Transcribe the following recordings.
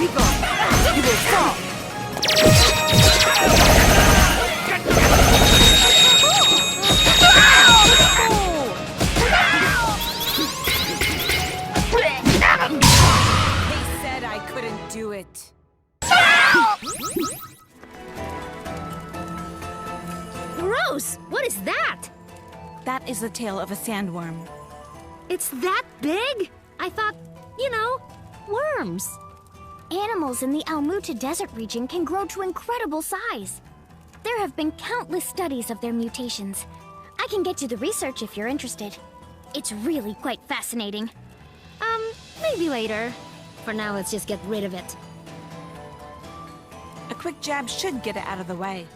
Be gone. You will fall. Gross! What is that? That is the tail of a sandworm. It's that big? I thought, worms. Animals in the Almuta Desert region can grow to incredible size. There have been countless studies of their mutations. I can get you the research if you're interested. It's really quite fascinating. Maybe later. For now, let's just get rid of it. A quick jab should get it out of the way.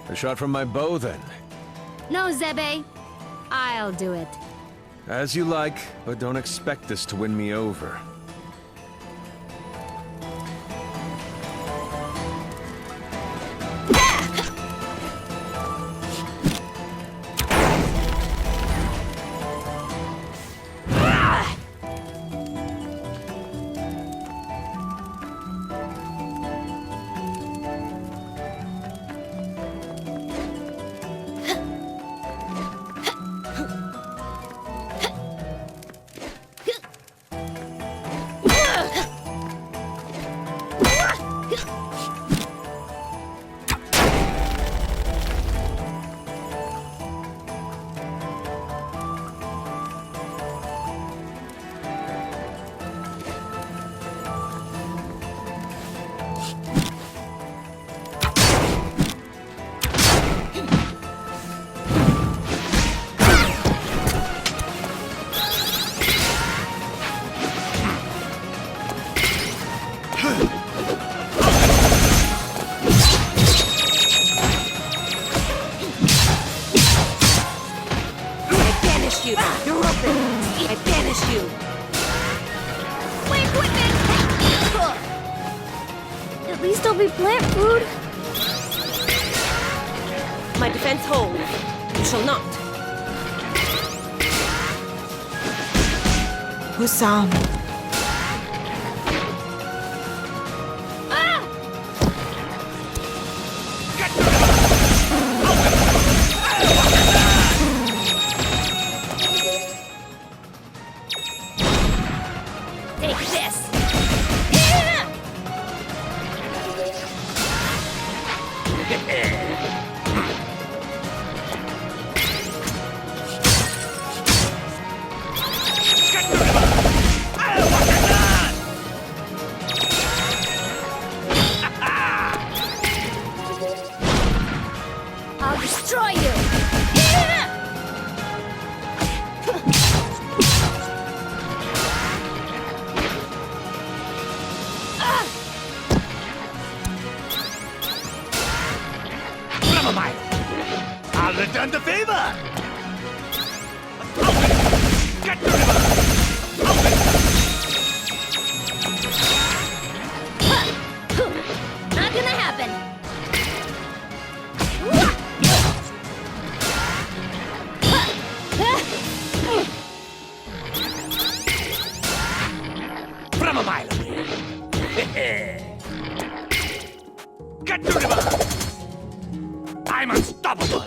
A shot from my bow, then. No, Zebe. I'll do it. As you like, but don't expect this to win me over. At least I'll be plant food. My defense holds. You shall not. Hussam. Take this! I'll destroy you. Never mind. I'll return the favor. Get the river. Not gonna happen. From a mile away. Get the river. I'm unstoppable.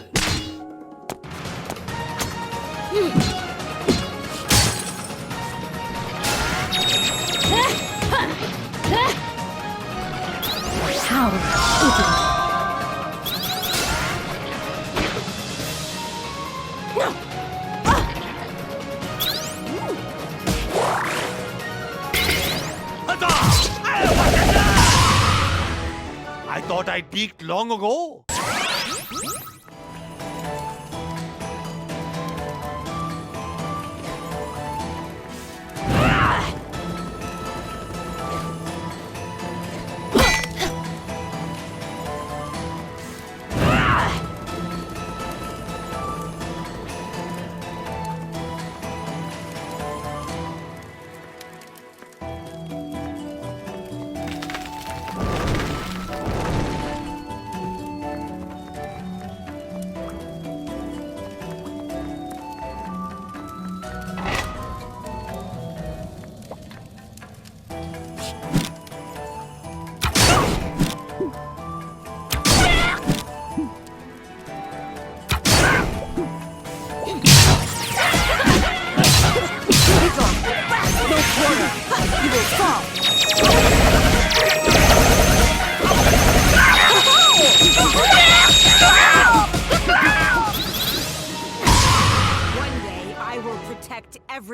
I thought I peaked long ago.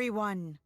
everyone.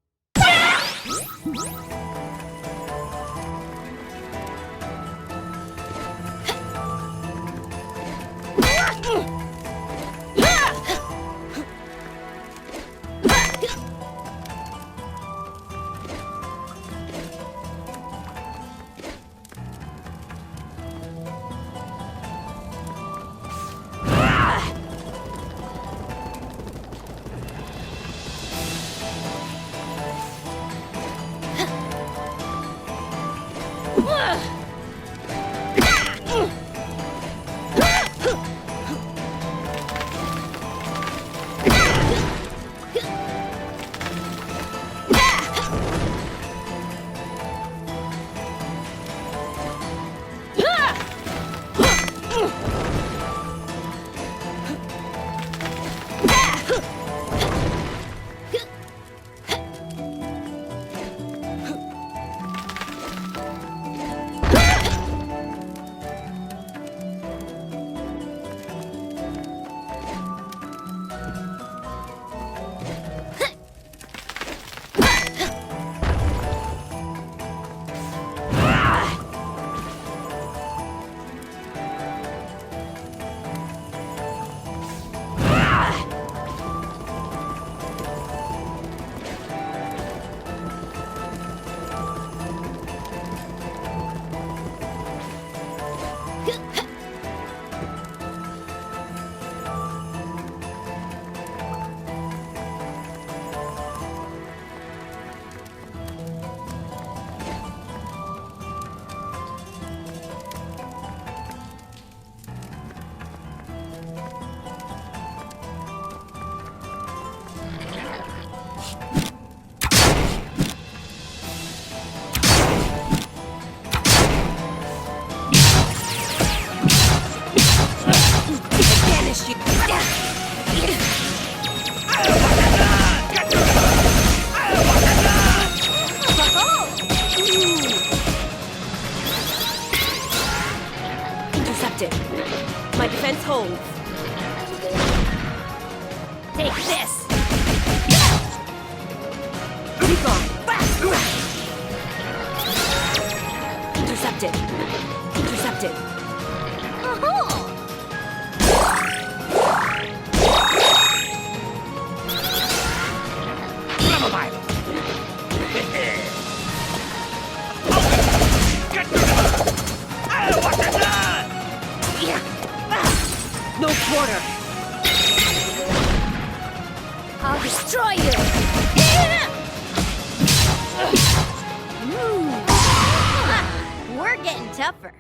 Intercepted. My defense holds. Take this! Be gone. Intercepted. Intercepted. Never mind. No quarter. I'll destroy you! We're getting tougher.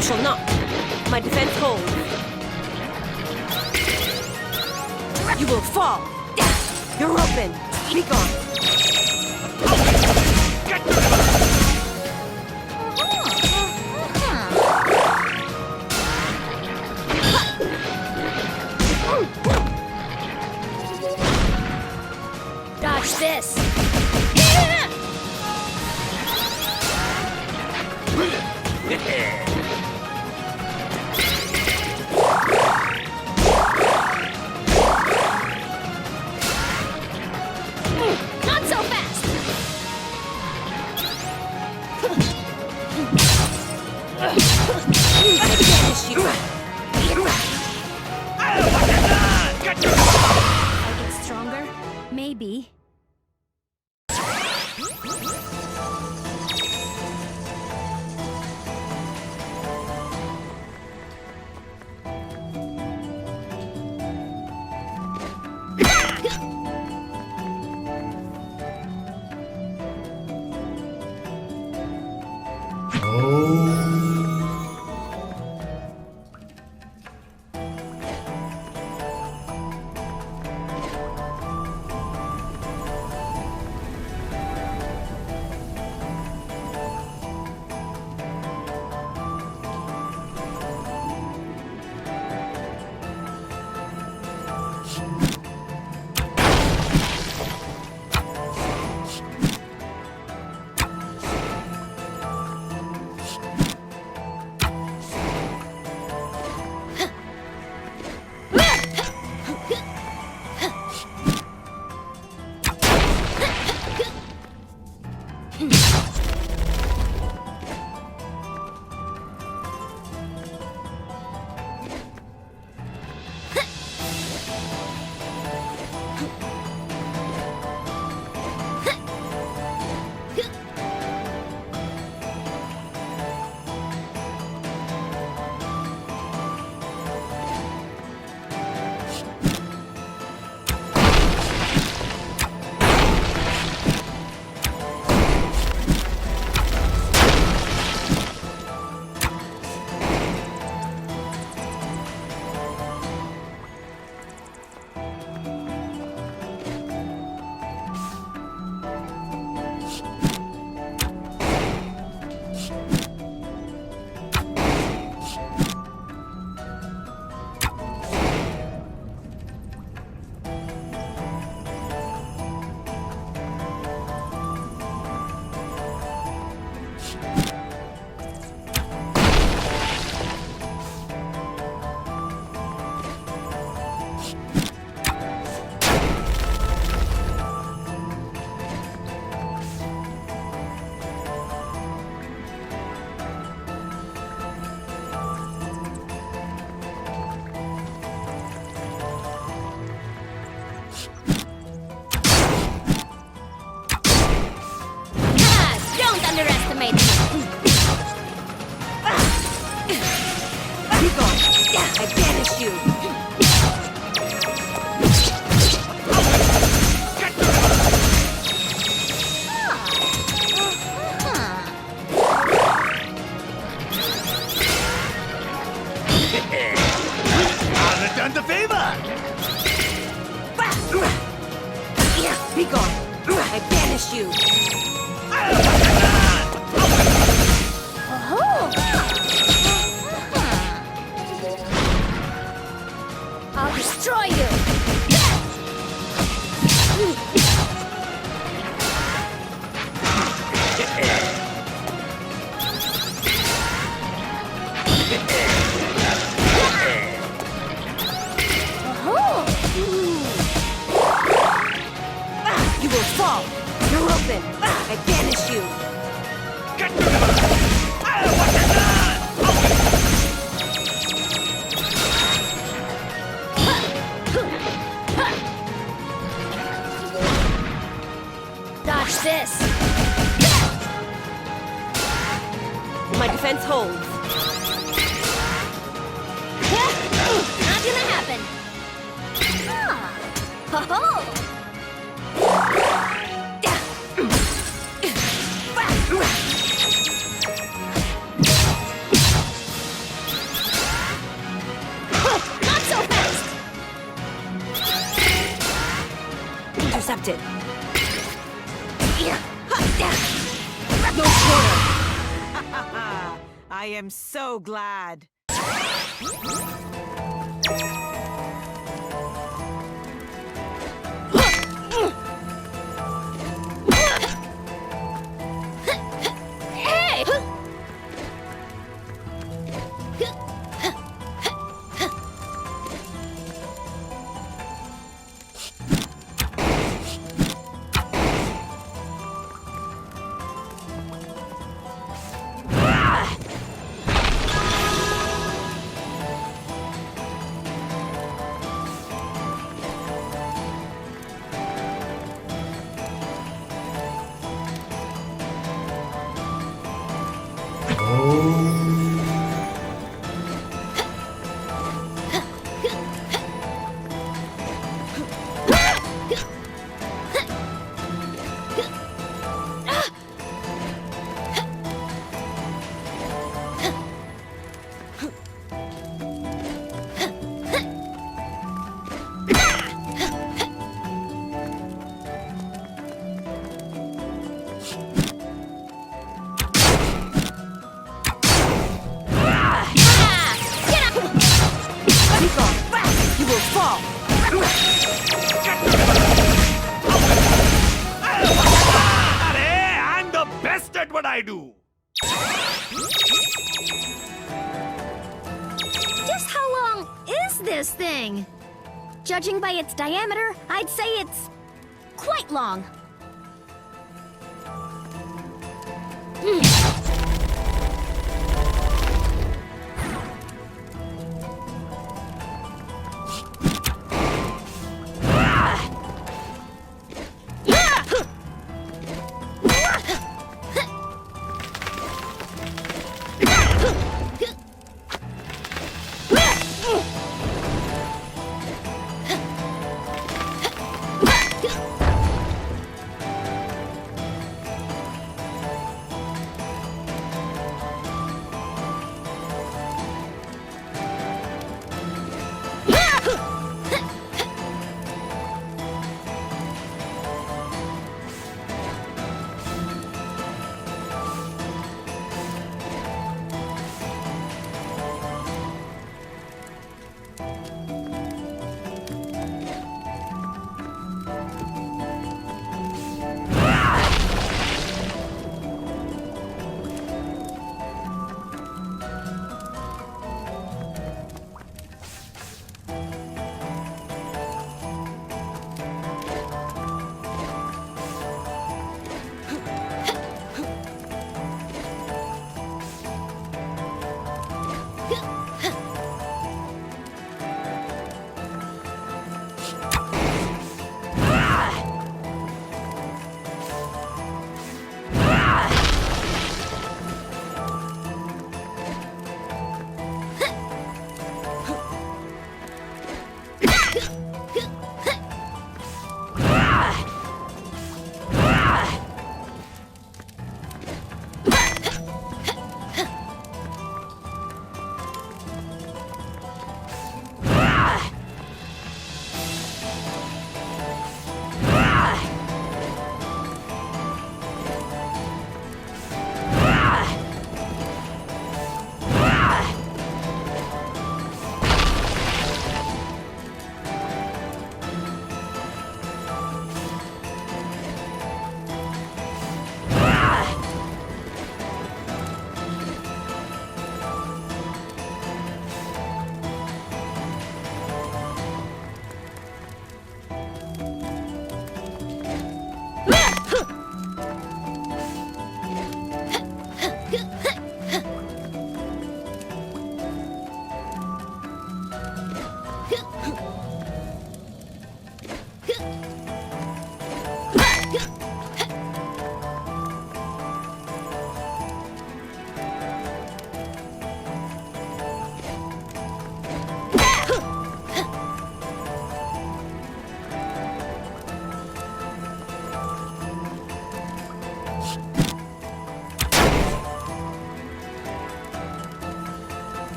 Shall not. My defense holds. You will fall. You're open. Be gone. this! Not so fast! Banish you. I get stronger? Maybe. Underestimate me. Be gone. I banish you. I'll return the favor! Be gone. I banish you. I'll destroy you! You will fall. You're open. I banish you. Dodge this! My defense holds. Not gonna happen! Ho-ho! Not so fast! Intercepted. No quarter. I am so glad. off, you will fall. Arey, I'm the best at what I do. Just how long is this thing? Judging by its diameter, I'd say it's quite long.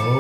You're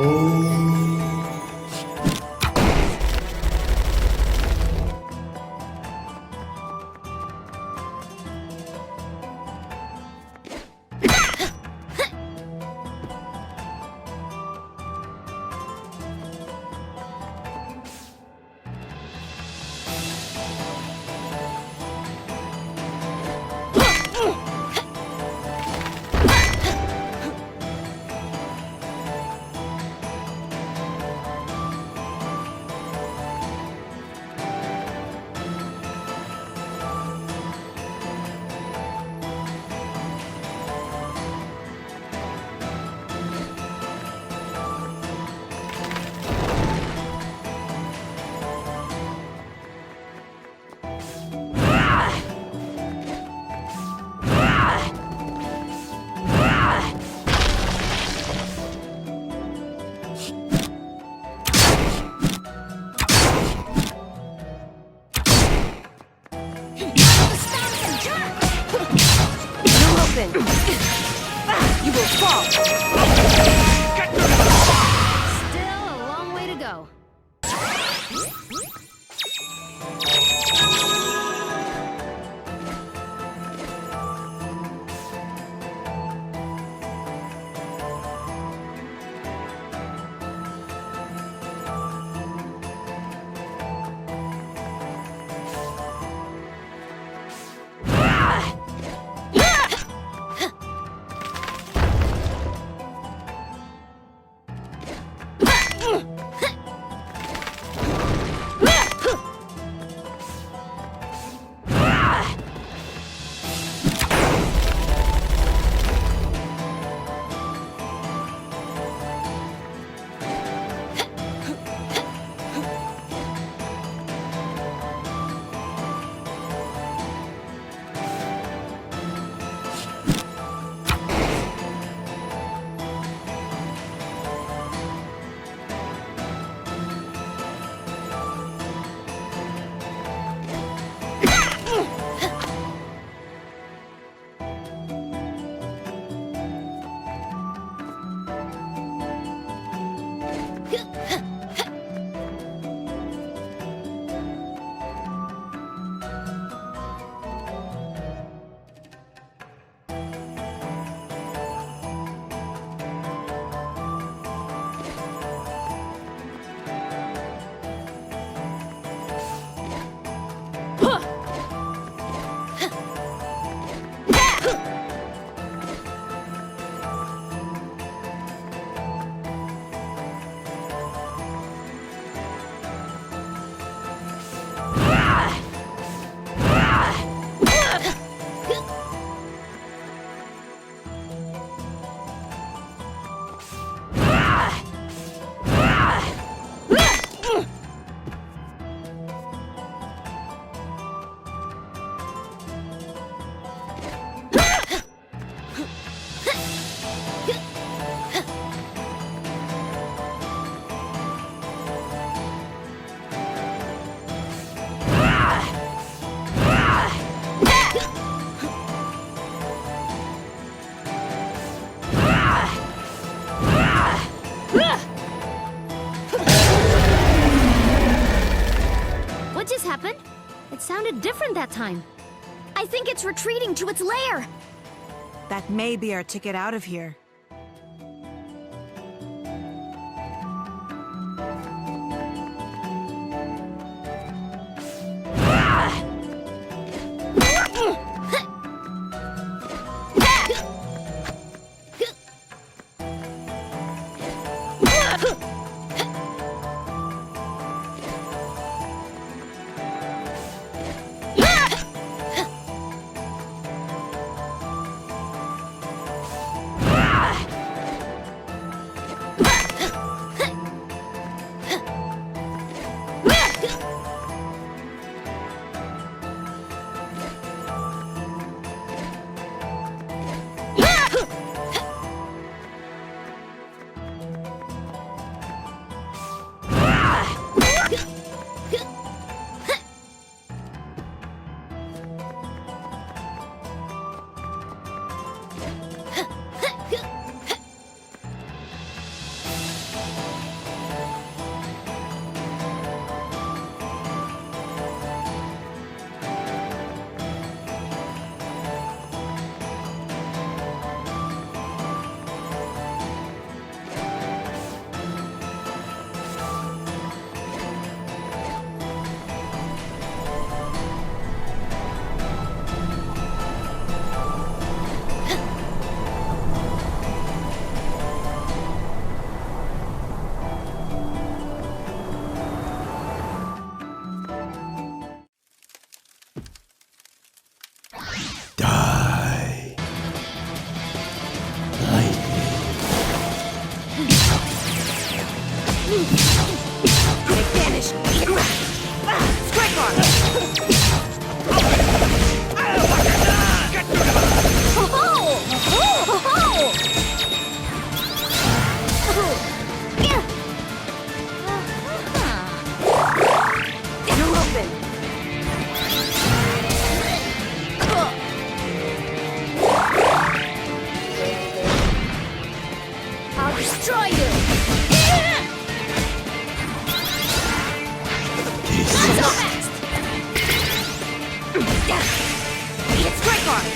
open. You will fall. Still a long way to go. What just happened? It sounded different that time. I think it's retreating to its lair. That may be our ticket out of here. Vanish! Strike arm! You're open! I'll destroy you! Not so fast! It's strike arm!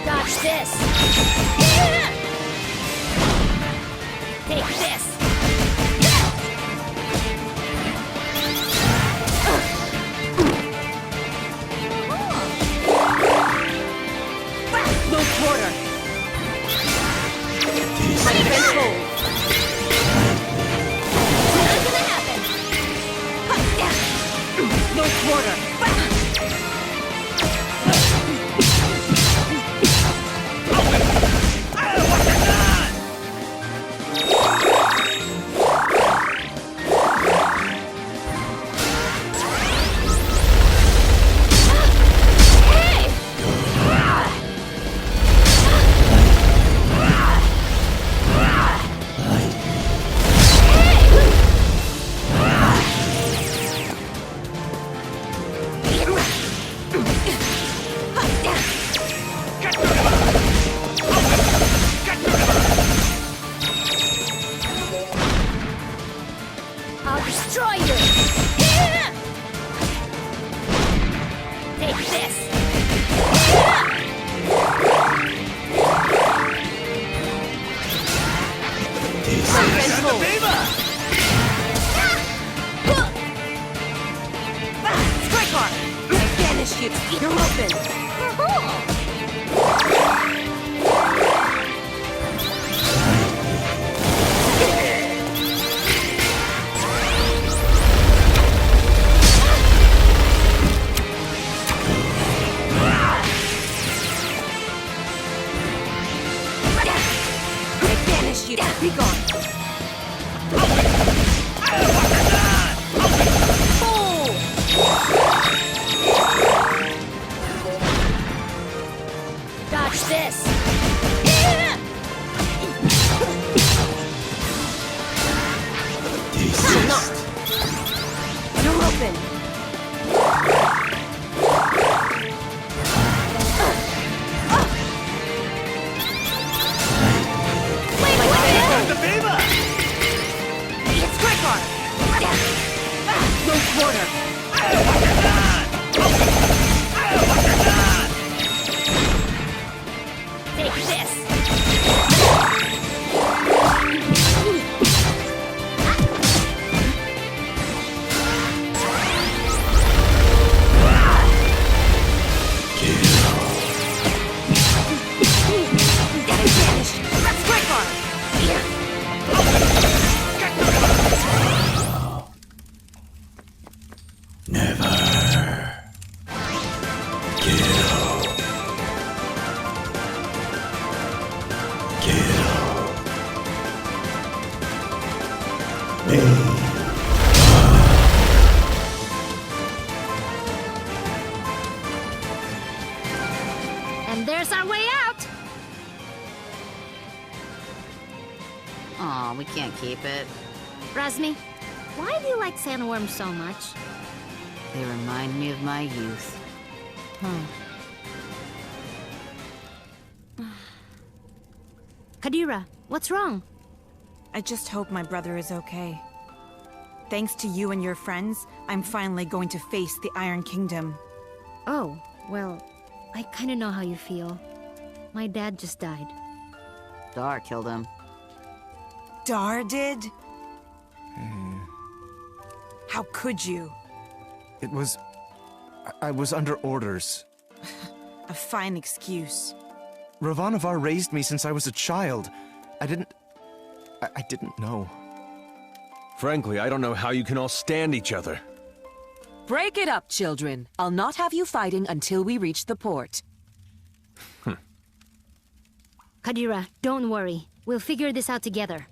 Dodge this! Take this! No quarter! Control! Not gonna happen! No quarter! I'll destroy you! Take this! Control! Strike arm! Vanish you! You're open! Vanish you! Be gone! Dodge this! Will not! You're open! It's strike arm! No quarter! Take this! Vanish! Strike arm! And there's our way out! Aw, we can't keep it. Razmi, why do you like sandworms so much? They remind me of my youth. Huh. Kadira, what's wrong? I just hope my brother is okay. Thanks to you and your friends, I'm finally going to face the Iron Kingdom. Oh, well, I kinda know how you feel. My dad just died. Dar killed him. Dar did? How could you? It was... I was under orders. A fine excuse. Ravanavar raised me since I was a child. I didn't know. Frankly, I don't know how you can all stand each other. Break it up, children. I'll not have you fighting until we reach the port. Kadira, don't worry. We'll figure this out together.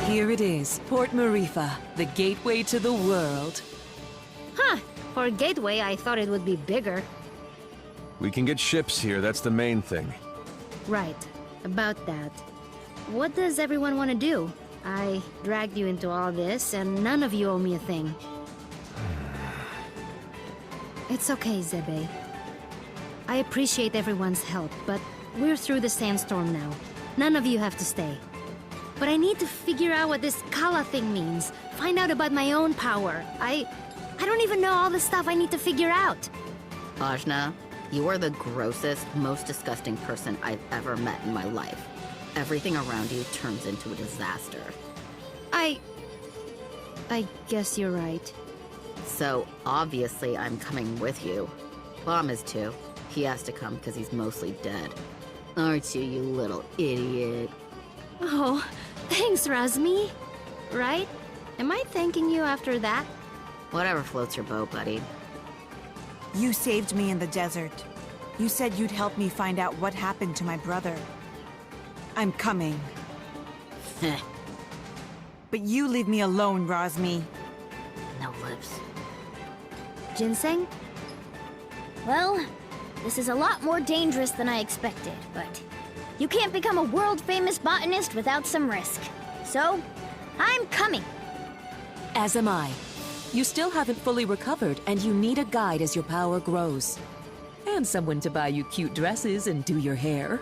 Here it is, Port Marifa, the gateway to the world. Huh. For a gateway, I thought it would be bigger. We can get ships here, that's the main thing. Right. About that. What does everyone want to do? I dragged you into all this, and none of you owe me a thing. It's okay, Zebe. I appreciate everyone's help, but we're through the sandstorm now. None of you have to stay. But I need to figure out what this Kala thing means. Find out about my own power. I don't even know all the stuff I need to figure out. Ajna, you are the grossest, most disgusting person I've ever met in my life. Everything around you turns into a disaster. I guess you're right. So, obviously I'm coming with you. Bom is too. He has to come because he's mostly dead. Aren't you, you little idiot? Oh, thanks, Razmi. Right? Am I thanking you after that? Whatever floats your boat, buddy. You saved me in the desert. You said you'd help me find out what happened to my brother. I'm coming. Heh, But you leave me alone, Razmi. no lips. Ginseng? Well, this is a lot more dangerous than I expected, but you can't become a world-famous botanist without some risk. So, I'm coming. As am I. You still haven't fully recovered, and you need a guide as your power grows. And someone to buy you cute dresses and do your hair.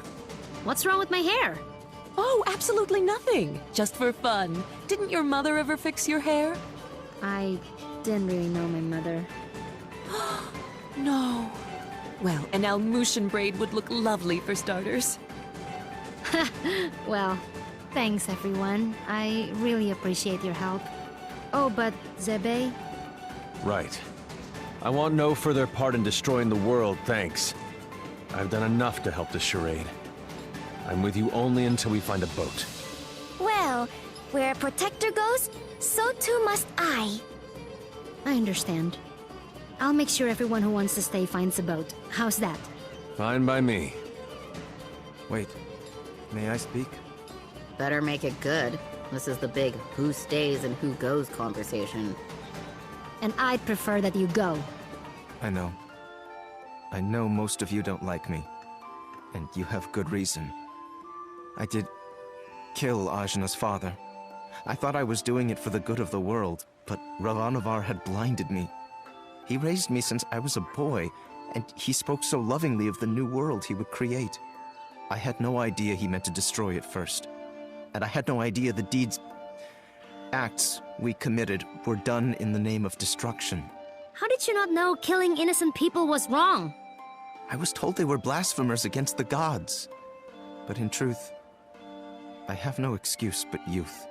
What's wrong with my hair? Oh, absolutely nothing. Just for fun. Didn't your mother ever fix your hair? I didn't really know my mother. No. Well, an Almushan braid would look lovely for starters. Well, thanks everyone. I really appreciate your help. Oh, but Zebe? Right. I want no further part in destroying the world, thanks. I've done enough to help this charade. I'm with you only until we find a boat. Well, where a protector goes, so too must I. I understand. I'll make sure everyone who wants to stay finds a boat. How's that? Fine by me. Wait, may I speak? Better make it good. This is the big who stays and who goes conversation. And I'd prefer that you go. I know. I know most of you don't like me. And you have good reason. I did kill Ajna's father. I thought I was doing it for the good of the world, but Ravanavar had blinded me. He raised me since I was a boy, and he spoke so lovingly of the new world he would create. I had no idea he meant to destroy it first. And I had no idea the acts we committed were done in the name of destruction. How did you not know killing innocent people was wrong? I was told they were blasphemers against the gods. But in truth, I have no excuse but youth.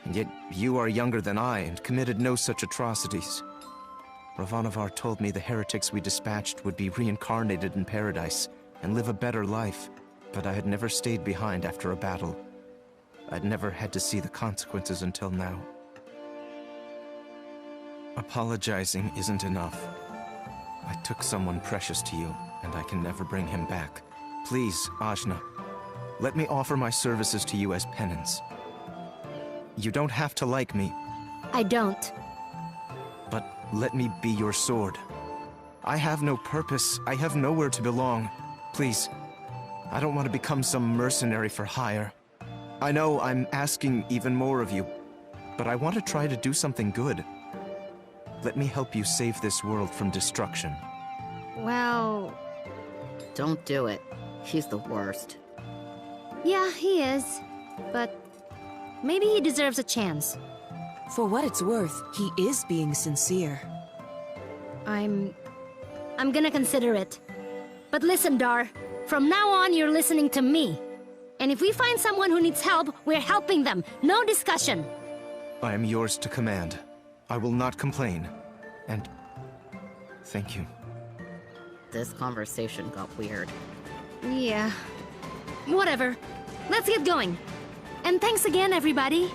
And yet you are younger than I and committed no such atrocities. Ravanavar told me the heretics we dispatched would be reincarnated in paradise and live a better life. But I had never stayed behind after a battle. I'd never had to see the consequences until now. Apologizing isn't enough. I took someone precious to you, and I can never bring him back. Please, Ajna, let me offer my services to you as penance. You don't have to like me, I don't. but let me be your sword. I have no purpose. I have nowhere to belong. Please, I don't want to become some mercenary for hire. I know I'm asking even more of you, but I want to try to do something good. Let me help you save this world from destruction. Well, Don't do it. He's the worst. yeah, he is. But maybe he deserves a chance. For what it's worth, he is being sincere. I'm gonna consider it. But listen, Dar. From now on, you're listening to me. And if we find someone who needs help, we're helping them. No discussion. I am yours to command. I will not complain. And thank you. This conversation got weird. Yeah. Whatever. Let's get going. And thanks again, everybody.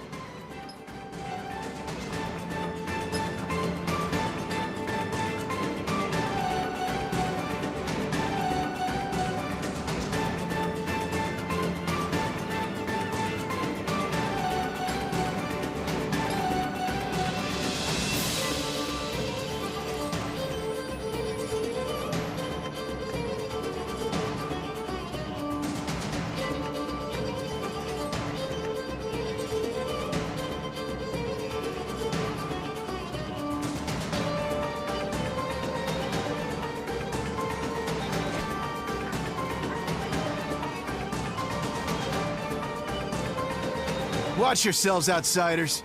Watch yourselves, outsiders.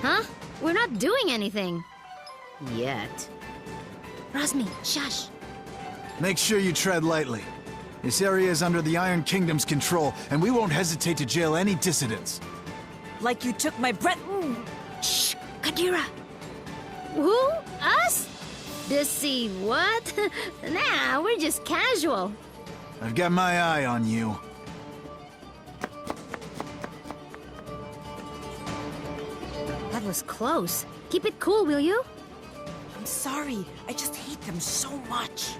Huh? We're not doing anything. Yet. Rosmi, shush. Make sure you tread lightly. This area is under the Iron Kingdom's control, and we won't hesitate to jail any dissidents. Like you took my breath. Shh, Kadira. Who? Us? Deceive what? Nah, we're just casual. I've got my eye on you. That was close. Keep it cool, will you? I'm sorry. I just hate them so much.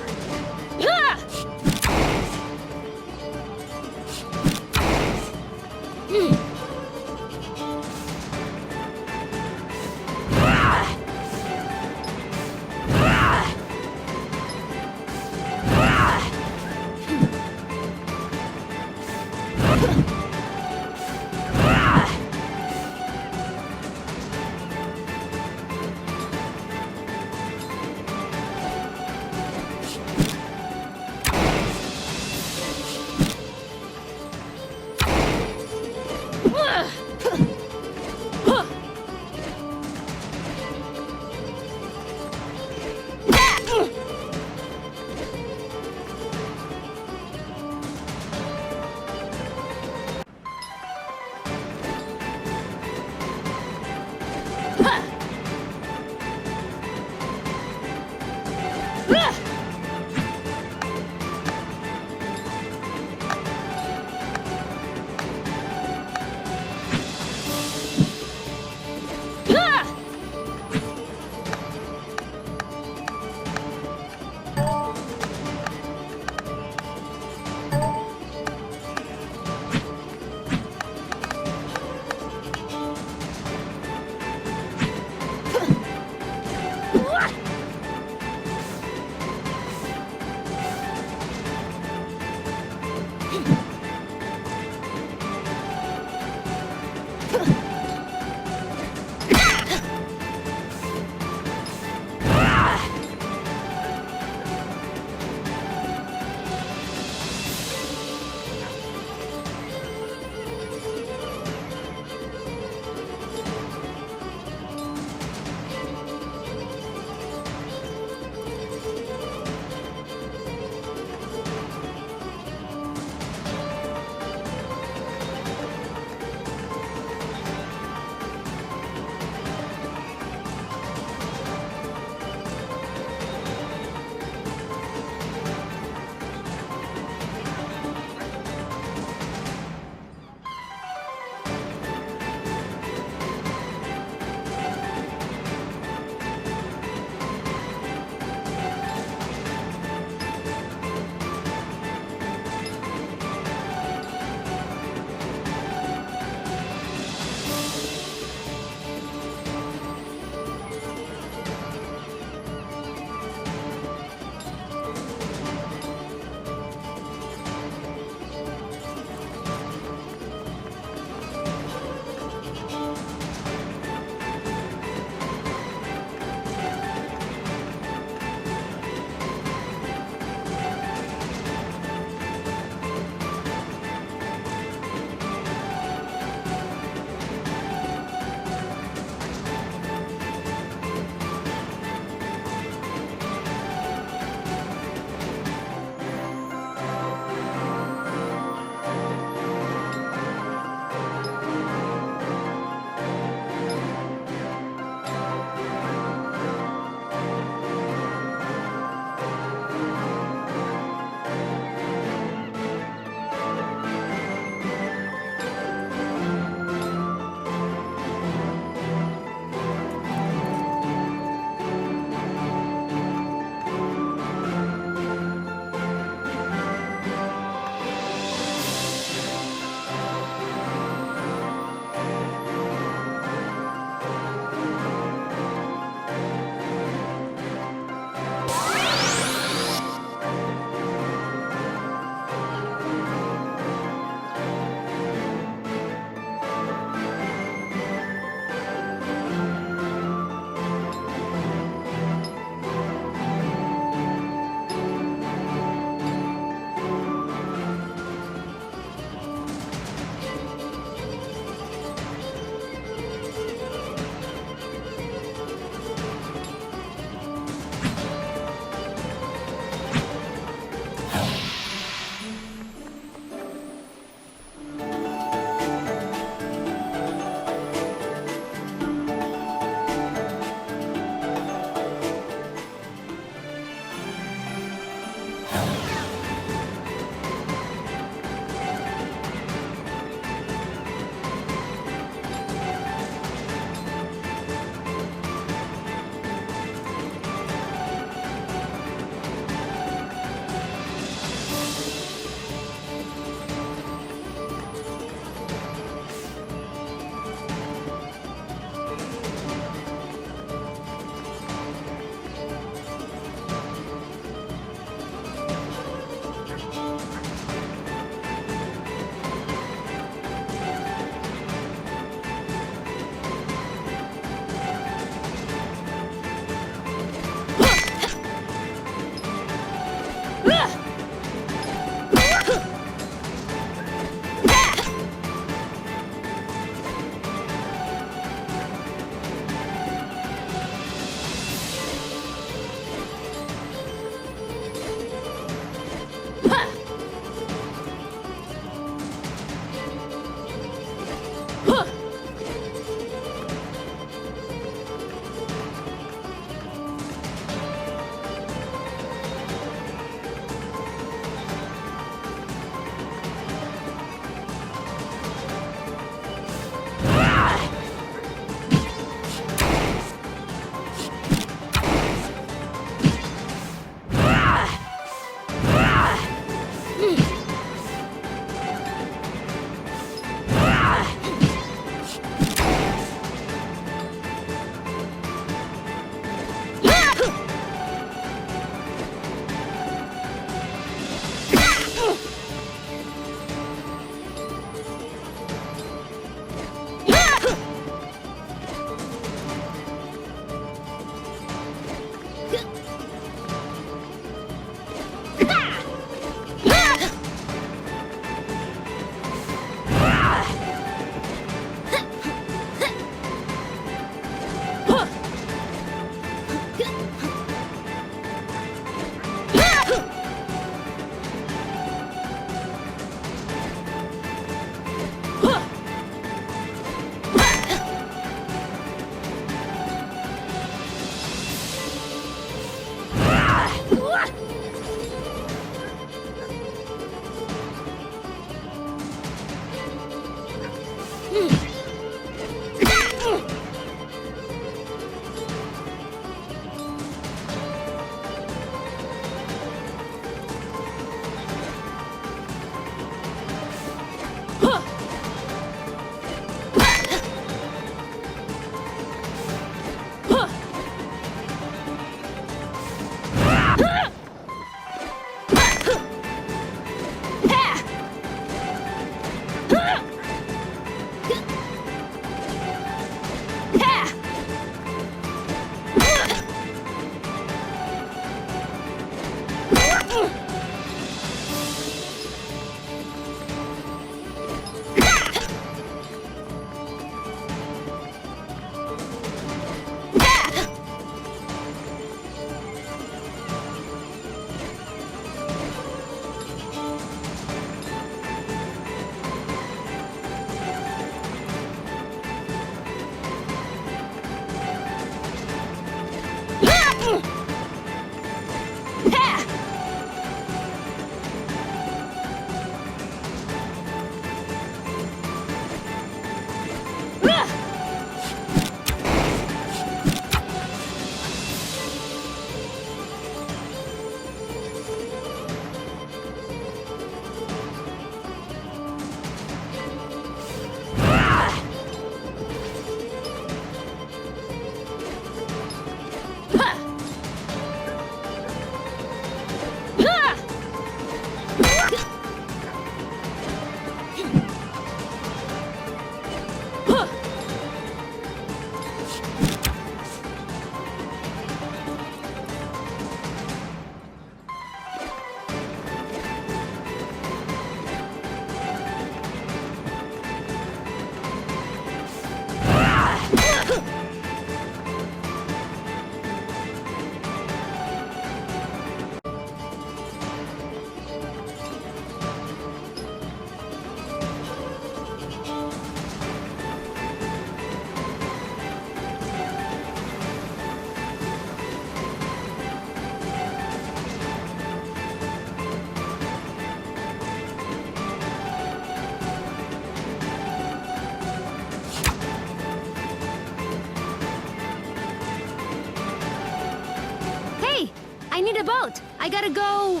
I need a boat. I gotta go...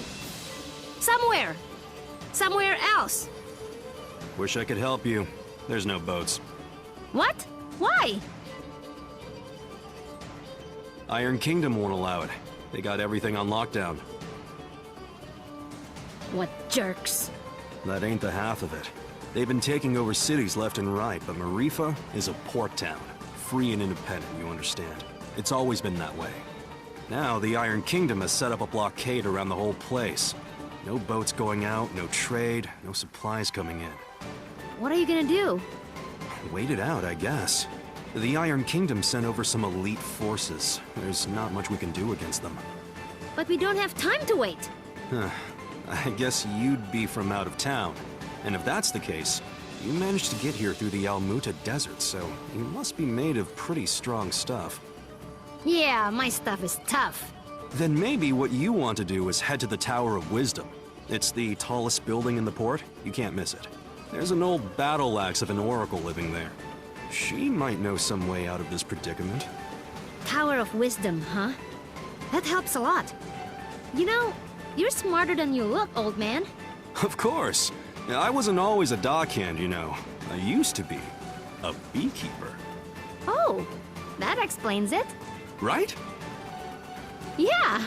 somewhere. Somewhere else. Wish I could help you. There's no boats. What? Why? Iron Kingdom won't allow it. They got everything on lockdown. What jerks. That ain't the half of it. They've been taking over cities left and right, but Marifa is a port town. Free and independent, you understand. It's always been that way. Now, the Iron Kingdom has set up a blockade around the whole place. No boats going out, no trade, no supplies coming in. What are you gonna do? Wait it out, I guess. The Iron Kingdom sent over some elite forces. There's not much we can do against them. But we don't have time to wait. I guess you'd be from out of town. And if that's the case, you managed to get here through the Almuta Desert, so you must be made of pretty strong stuff. Yeah, my stuff is tough. Then maybe what you want to do is head to the Tower of Wisdom. It's the tallest building in the port. You can't miss it. There's an old battle axe of an oracle living there. She might know some way out of this predicament. Tower of Wisdom, huh? That helps a lot. You know, you're smarter than you look, old man. Of course. I wasn't always a dockhand, you know. I used to be a beekeeper. Oh, that explains it. Right? Yeah.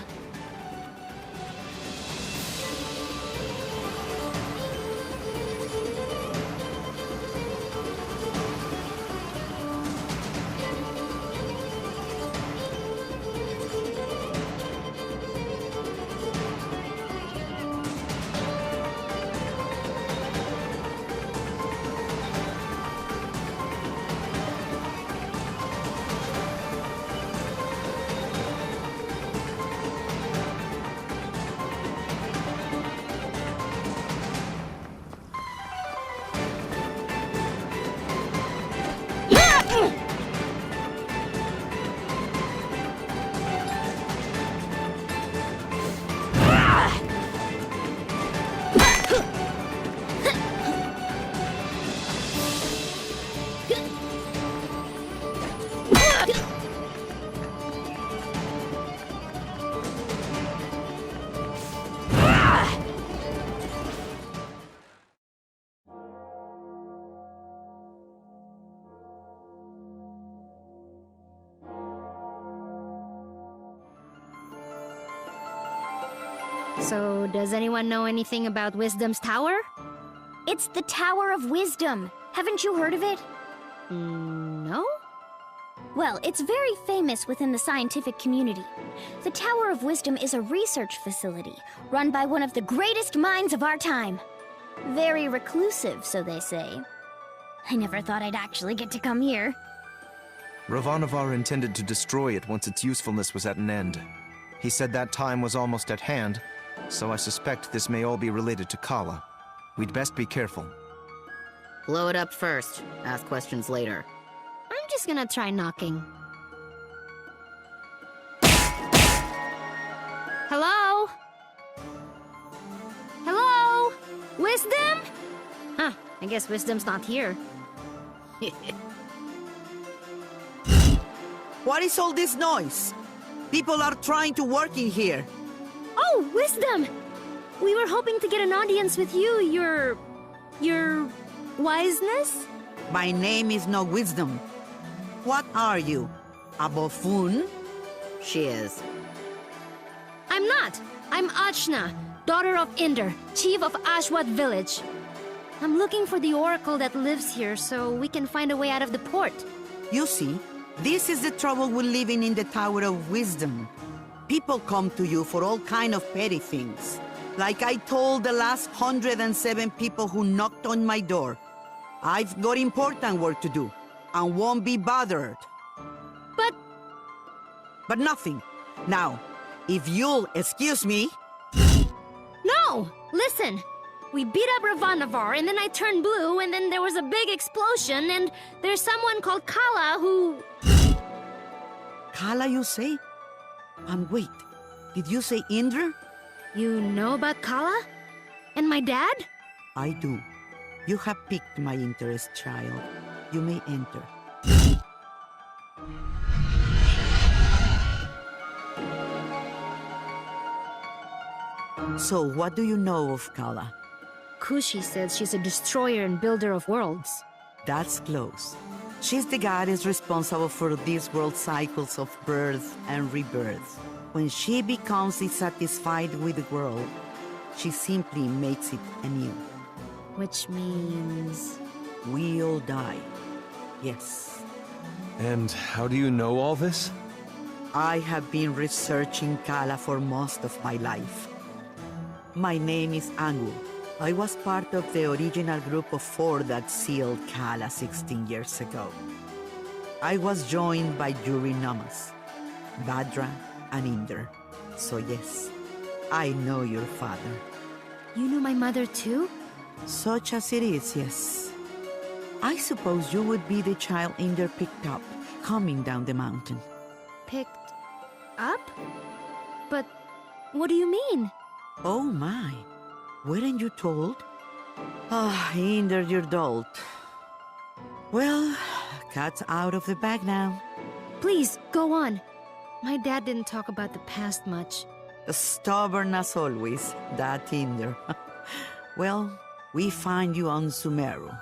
So, does anyone know anything about Wisdom's Tower? It's the Tower of Wisdom. Haven't you heard of it? No? Well, it's very famous within the scientific community. The Tower of Wisdom is a research facility run by one of the greatest minds of our time. Very reclusive, so they say. I never thought I'd actually get to come here. Ravanavar intended to destroy it once its usefulness was at an end. He said that time was almost at hand, so I suspect this may all be related to Kala. We'd best be careful. Blow it up first. Ask questions later. I'm just gonna try knocking. Hello? Hello? Wisdom? Huh, I guess Wisdom's not here. What is all this noise? People are trying to work in here. Oh, Wisdom! We were hoping to get an audience with you, your wiseness? My name is no Wisdom. What are you? A buffoon? She is. I'm not. I'm Ajna, daughter of Inder, chief of Ashwat village. I'm looking for the oracle that lives here so we can find a way out of the port. You see, this is the trouble with living in the Tower of Wisdom. People come to you for all kind of petty things. Like I told the last 107 people who knocked on my door. I've got important work to do, and won't be bothered. But nothing. Now, if you'll excuse me... No! Listen! We beat up Ravanavar, and then I turned blue, and then there was a big explosion, and there's someone called Kala who... Kala, you say? And wait, did you say Indra? You know about Kala? And my dad? I do. You have piqued my interest, child. You may enter. So, what do you know of Kala? Kushi said she's a destroyer and builder of worlds. That's close. She's the goddess responsible for these world cycles of birth and rebirth. When she becomes dissatisfied with the world, she simply makes it anew. Which means... we all die. Yes. And how do you know all this? I have been researching Kala for most of my life. My name is Angu. I was part of the original group of 4 that sealed Kala 16 years ago. I was joined by Yuri Namas, Badra, and Inder. So yes, I know your father. You knew my mother too? Such as it is, yes. I suppose you would be the child Inder picked up, coming down the mountain. Picked up? But what do you mean? Oh my, weren't you told? Ah, Inder, you're dolt. Well, cat's out of the bag now. Please, go on. My dad didn't talk about the past much. Stubborn as always, that Inder. Well, we find you on Sumeru,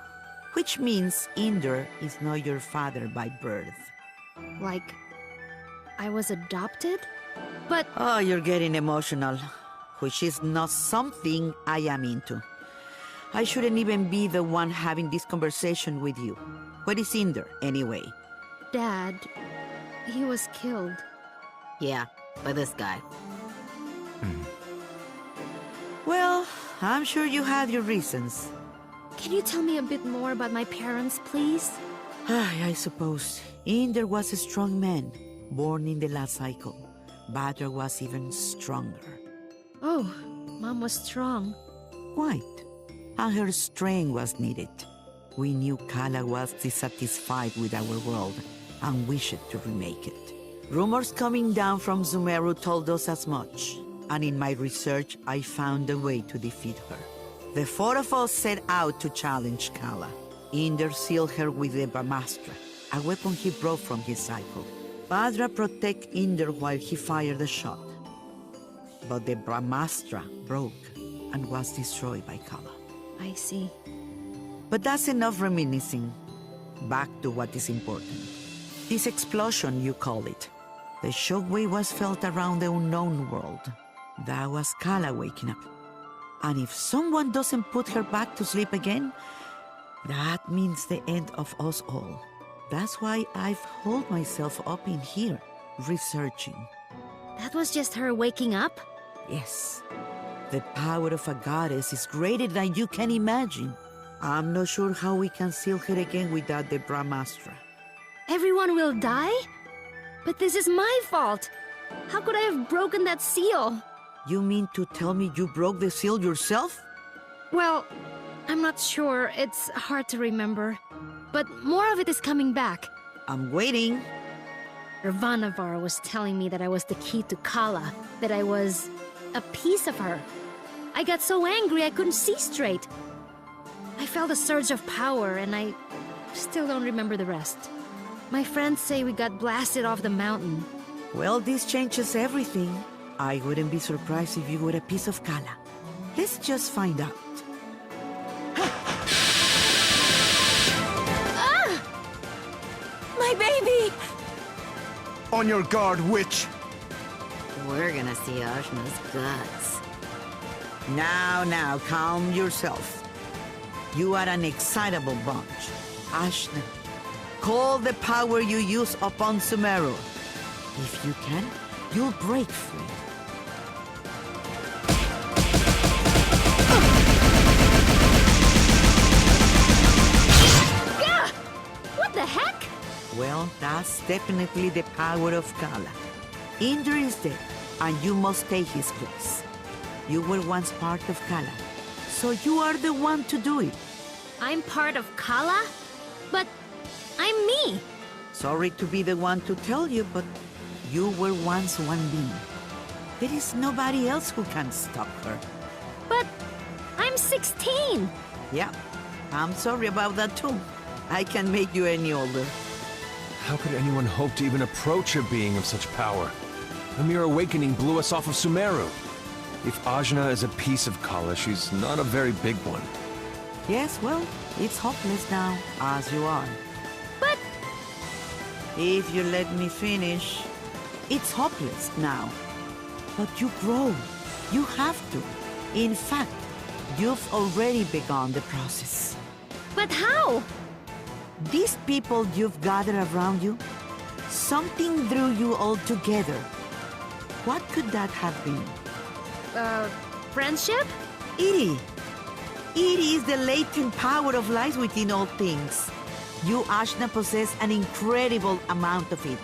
which means Inder is not your father by birth. Like, I was adopted? But... Oh, you're getting emotional, which is not something I am into. I shouldn't even be the one having this conversation with you. Where is Inder, anyway? Dad, he was killed. Yeah, by this guy. Well, I'm sure you had your reasons. Can you tell me a bit more about my parents, please? I suppose. Inder was a strong man, born in the last cycle. Badra was even stronger. Oh, Mom was strong. Quite. And her strength was needed. We knew Kala was dissatisfied with our world and wished to remake it. Rumors coming down from Sumeru told us as much, and in my research I found a way to defeat her. The 4 of us set out to challenge Kala. Inder sealed her with the Brahmastra, a weapon he brought from his cycle. Badra protected Inder while he fired the shot. But the Brahmastra broke and was destroyed by Kala. I see. But that's enough reminiscing. Back to what is important. This explosion, you call it. The shockwave was felt around the unknown world. That was Kala waking up. And if someone doesn't put her back to sleep again, that means the end of us all. That's why I've holed myself up in here, researching. That was just her waking up? Yes. The power of a goddess is greater than you can imagine. I'm not sure how we can seal her again without the Brahmastra. Everyone will die? But this is my fault! How could I have broken that seal? You mean to tell me you broke the seal yourself? Well, I'm not sure. It's hard to remember. But more of it is coming back. I'm waiting. Ravanavar was telling me that I was the key to Kala, that I was a piece of her. I got so angry I couldn't see straight. I felt a surge of power, and I still don't remember the rest. My friends say we got blasted off the mountain. Well, this changes everything. I wouldn't be surprised if you were a piece of Kala. Let's just find out. Ah! My baby! On your guard, witch! We're gonna see Ajna's guts. Now, calm yourself. You are an excitable bunch. Ajna, call the power you use upon Sumeru. If you can, you'll break free. Gah! What the heck? Well, that's definitely the power of Kala. Indra is dead, and you must take his place. You were once part of Kala, so you are the one to do it. I'm part of Kala? But I'm me! Sorry to be the one to tell you, but you were once one being. There is nobody else who can stop her. But I'm 16! Yeah, I'm sorry about that too. I can make you any older. How could anyone hope to even approach a being of such power? A mere awakening blew us off of Sumeru. If Ajna is a piece of Kala, she's not a very big one. Yes, well, it's hopeless now, as you are. But... If you let me finish, it's hopeless now. But you grow. You have to. In fact, you've already begun the process. But how? These people you've gathered around you, something drew you all together. What could that have been? Friendship? Iri. Iri is the latent power of life within all things. You, Ajna, possess an incredible amount of it,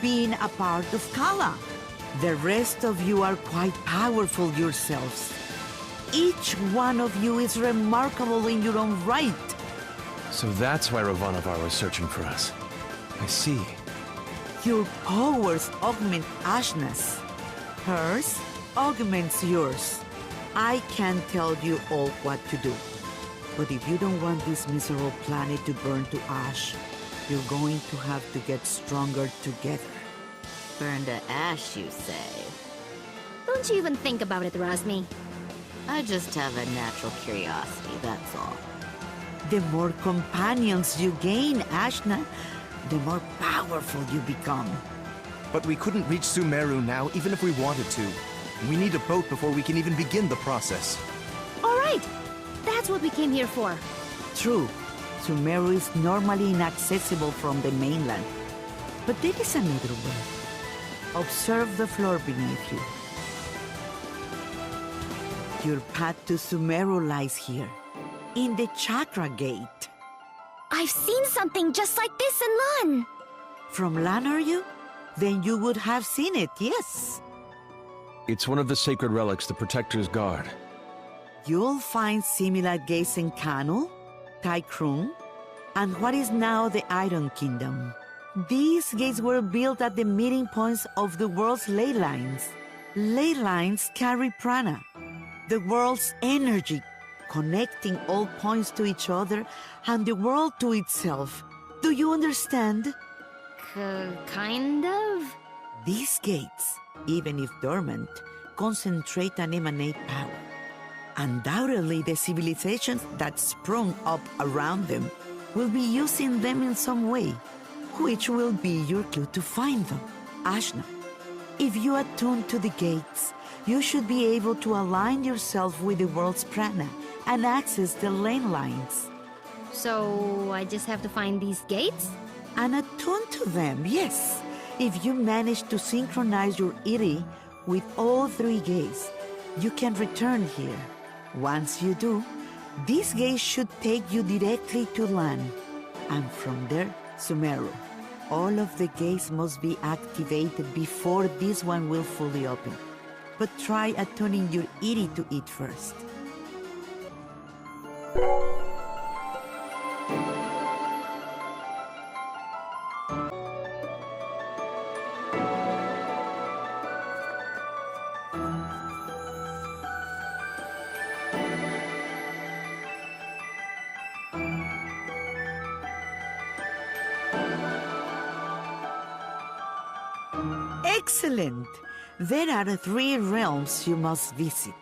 being a part of Kala. The rest of you are quite powerful yourselves. Each one of you is remarkable in your own right. So that's why Ravanavar was searching for us. I see. Your powers augment Ajna's. Hers augments yours. I can tell you all what to do. But if you don't want this miserable planet to burn to ash, you're going to have to get stronger together. Burn to ash, you say? Don't you even think about it, Razmi. I just have a natural curiosity, that's all. The more companions you gain, Ajna, the more powerful you become. But we couldn't reach Sumeru now, even if we wanted to. We need a boat before we can even begin the process. All right! That's what we came here for. True, Sumeru is normally inaccessible from the mainland. But there is another way. Observe the floor beneath you. Your path to Sumeru lies here, in the Chakra Gate. I've seen something just like this in Lan. From Lan, are you? Then you would have seen it, yes. It's one of the sacred relics the Protectors guard. You'll find similar gates in Kanu, Kaikrun, and what is now the Iron Kingdom. These gates were built at the meeting points of the world's ley lines. Ley lines carry prana, the world's energy, connecting all points to each other and the world to itself. Do you understand? Kind of? These gates, even if dormant, concentrate and emanate power. Undoubtedly, the civilizations that sprung up around them will be using them in some way, which will be your clue to find them. Ajna, if you attune to the gates, You should be able to align yourself with the world's prana and access the lane lines. So I just have to find these gates? And attune to them, yes. If you manage to synchronize your iri with all three gates, you can return here. Once you do, these gates should take you directly to land. And from there, Sumeru. All of the gates must be activated before this one will fully open. But try attuning your iri to it first. Excellent! There are three realms you must visit.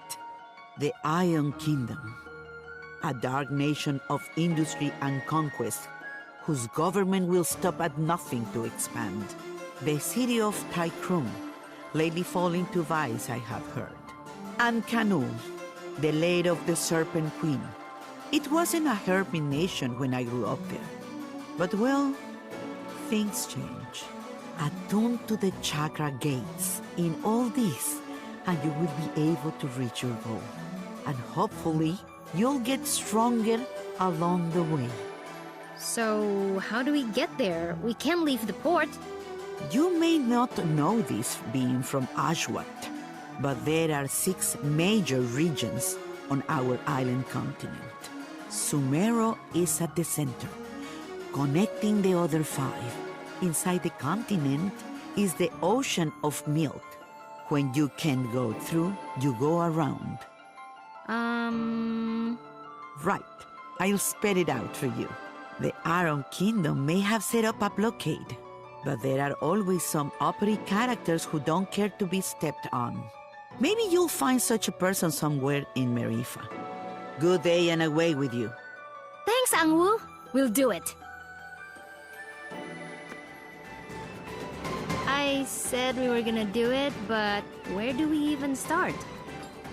The Iron Kingdom, a dark nation of industry and conquest, whose government will stop at nothing to expand. The city of Tychrum, lately falling to vice, I have heard. And Canul, the lair of the Serpent Queen. It wasn't a hermit nation when I grew up there. But well, things change. Attune to the chakra gates in all this, and you will be able to reach your goal. And hopefully, you'll get stronger along the way. So, how do we get there? We can't leave the port. You may not know this being from Ashwat, but there are 6 major regions on our island continent. Sumero is at the center, connecting the other 5. Inside the continent is the ocean of milk. When you can't go through, you go around. Right. I'll spell it out for you. The Iron Kingdom may have set up a blockade, but there are always some uppity characters who don't care to be stepped on. Maybe you'll find such a person somewhere in Marifa. Good day and away with you. Thanks, Angwu. We'll do it. I said we were gonna do it, but where do we even start?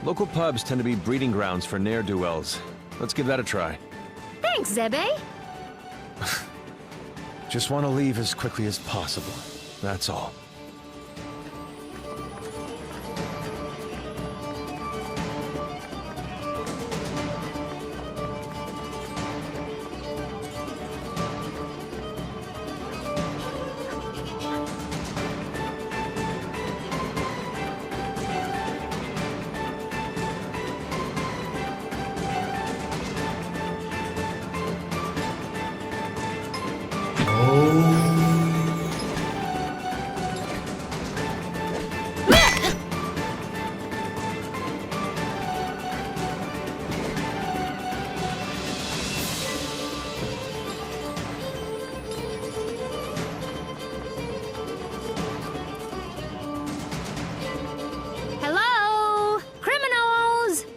Local pubs tend to be breeding grounds for ne'er-do-wells. Let's give that a try. Thanks, Zebe. Just want to leave as quickly as possible. That's all.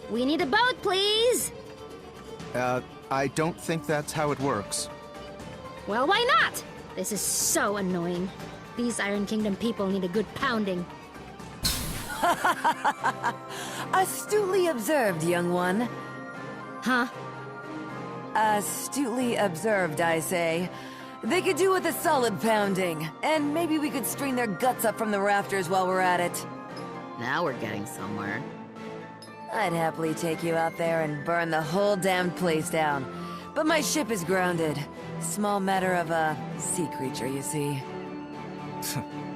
We need a boat, please! I don't think that's how it works. Well, why not? This is so annoying. These Iron Kingdom people need a good pounding. Astutely observed, young one. Huh? Astutely observed, I say. They could do with a solid pounding, and maybe we could string their guts up from the rafters while we're at it. Now we're getting somewhere. I'd happily take you out there and burn the whole damned place down. But my ship is grounded. Small matter of a sea creature, you see.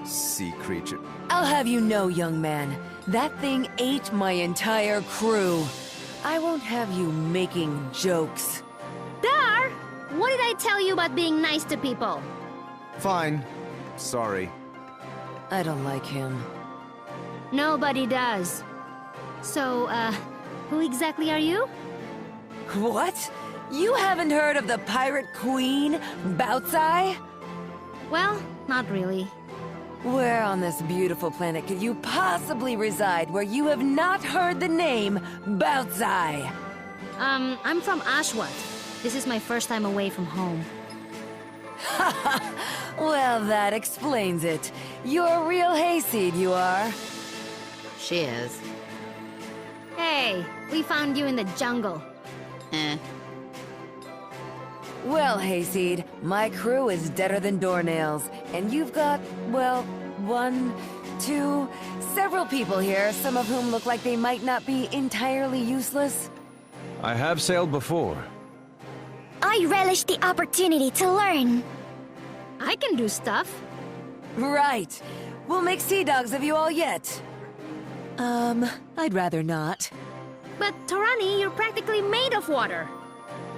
Sea creature. I'll have you know, young man, that thing ate my entire crew. I won't have you making jokes. Dar! What did I tell you about being nice to people? Fine. Sorry. I don't like him. Nobody does. So, who exactly are you? What? You haven't heard of the pirate queen, Bautzai? Well, not really. Where on this beautiful planet could you possibly reside where you have not heard the name Bautzai? I'm from Ashwat. This is my first time away from home. Well, that explains it. You're a real hayseed, you are. She is. Hey, we found you in the jungle. Eh. Well, Hayseed, my crew is deader than doornails, and you've got, well, one, two, several people here, some of whom look like they might not be entirely useless. I have sailed before. I relish the opportunity to learn. I can do stuff. Right. We'll make sea dogs of you all yet. I'd rather not. But Torani, you're practically made of water.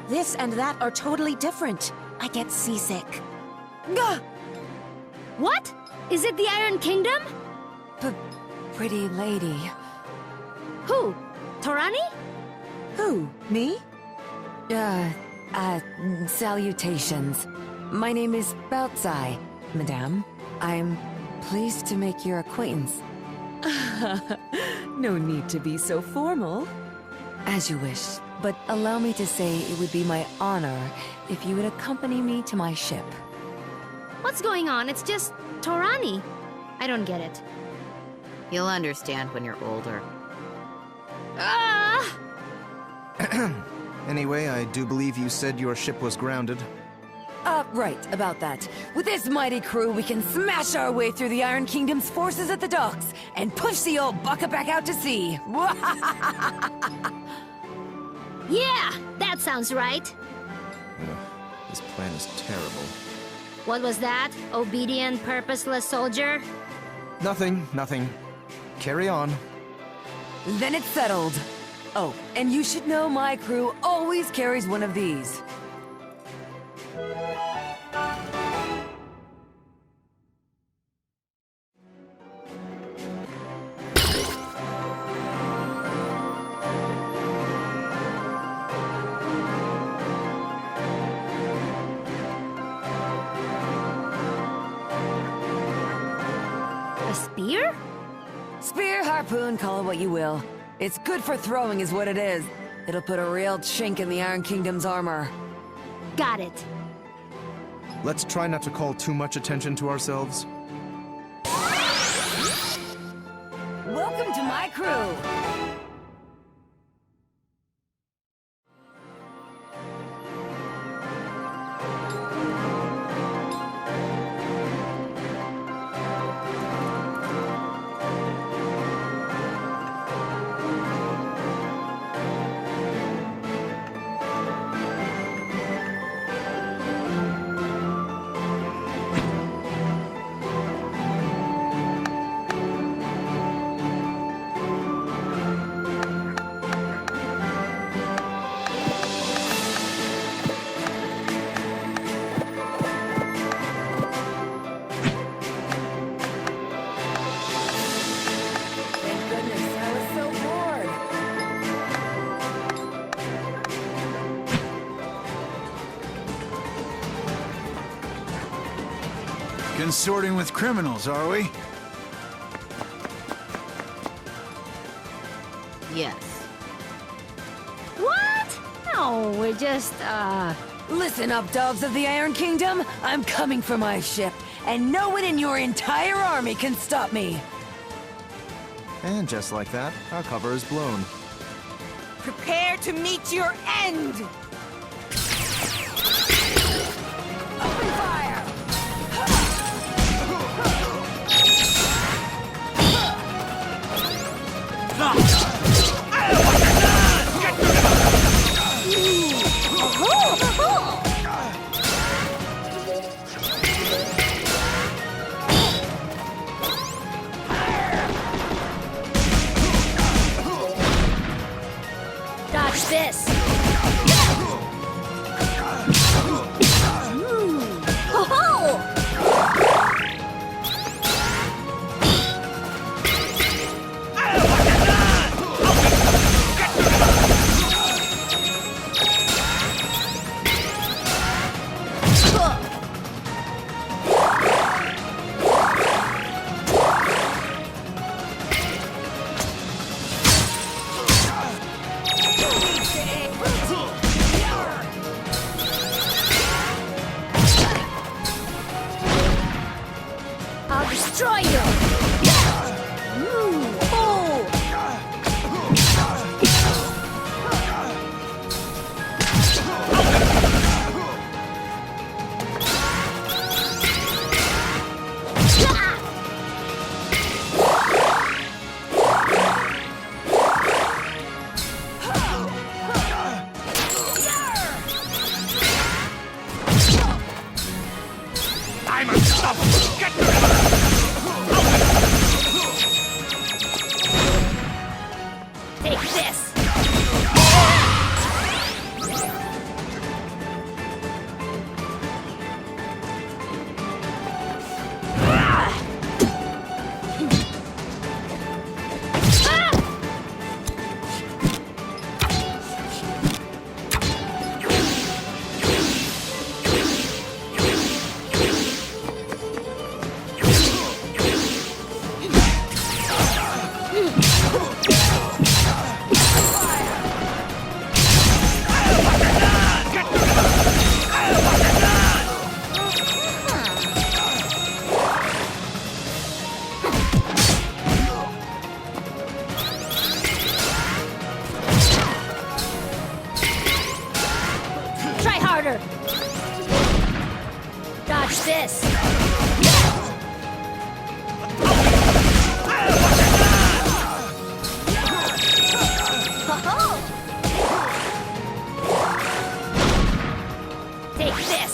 This and that are totally different. I get seasick. Gah! What? Is it the Iron Kingdom? Pretty lady. Who? Torani? Who? Me? Salutations. My name is Beltzai, madame. I'm pleased to make your acquaintance. No need to be so formal. As you wish, but allow me to say it would be my honor if you would accompany me to my ship. What's going on? It's just Torani. I don't get it. You'll understand when you're older. Ah! Anyway, I do believe you said your ship was grounded. Right, about that. With this mighty crew, we can smash our way through the Iron Kingdom's forces at the docks and push the old bucket back out to sea. Yeah, that sounds right. This plan is terrible. What was that? Obedient, purposeless soldier? Nothing. Carry on. Then it's settled. Oh, and you should know my crew always carries one of these. A spear? Spear, harpoon, call it what you will. It's good for throwing is what it is. It'll put a real chink in the Iron Kingdom's armor. Got it. Let's try not to call too much attention to ourselves. Welcome to my crew! Consorting with criminals, are we? Yes. What? No, we're just, Listen up, dogs of the Iron Kingdom. I'm coming for my ship, and no one in your entire army can stop me. And just like that, our cover is blown. Prepare to meet your end! Open fire! dodge this. I'll destroy you! I'm unstoppable! Get rid of her! Take this! Try harder! Dodge this! Take this!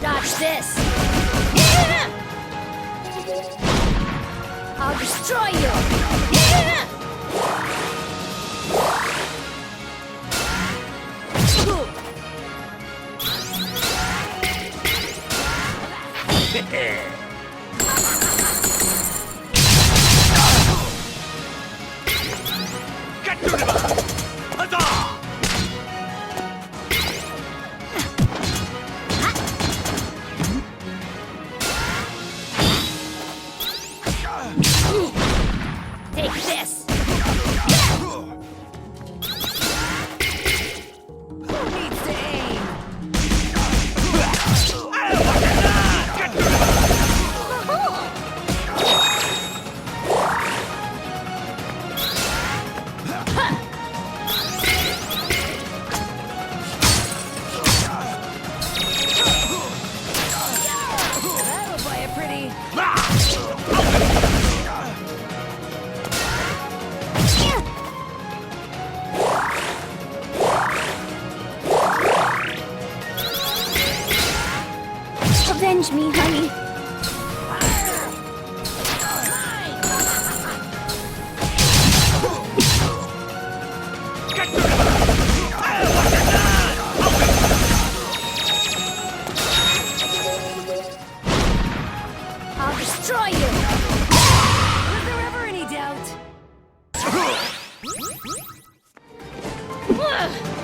Dodge this! I'll destroy you! Get rid of her! Huzzah! Take this! Who needs to aim? That'll buy a pretty... Avenge me, honey. I'll destroy you! Was there ever any doubt? Ugh.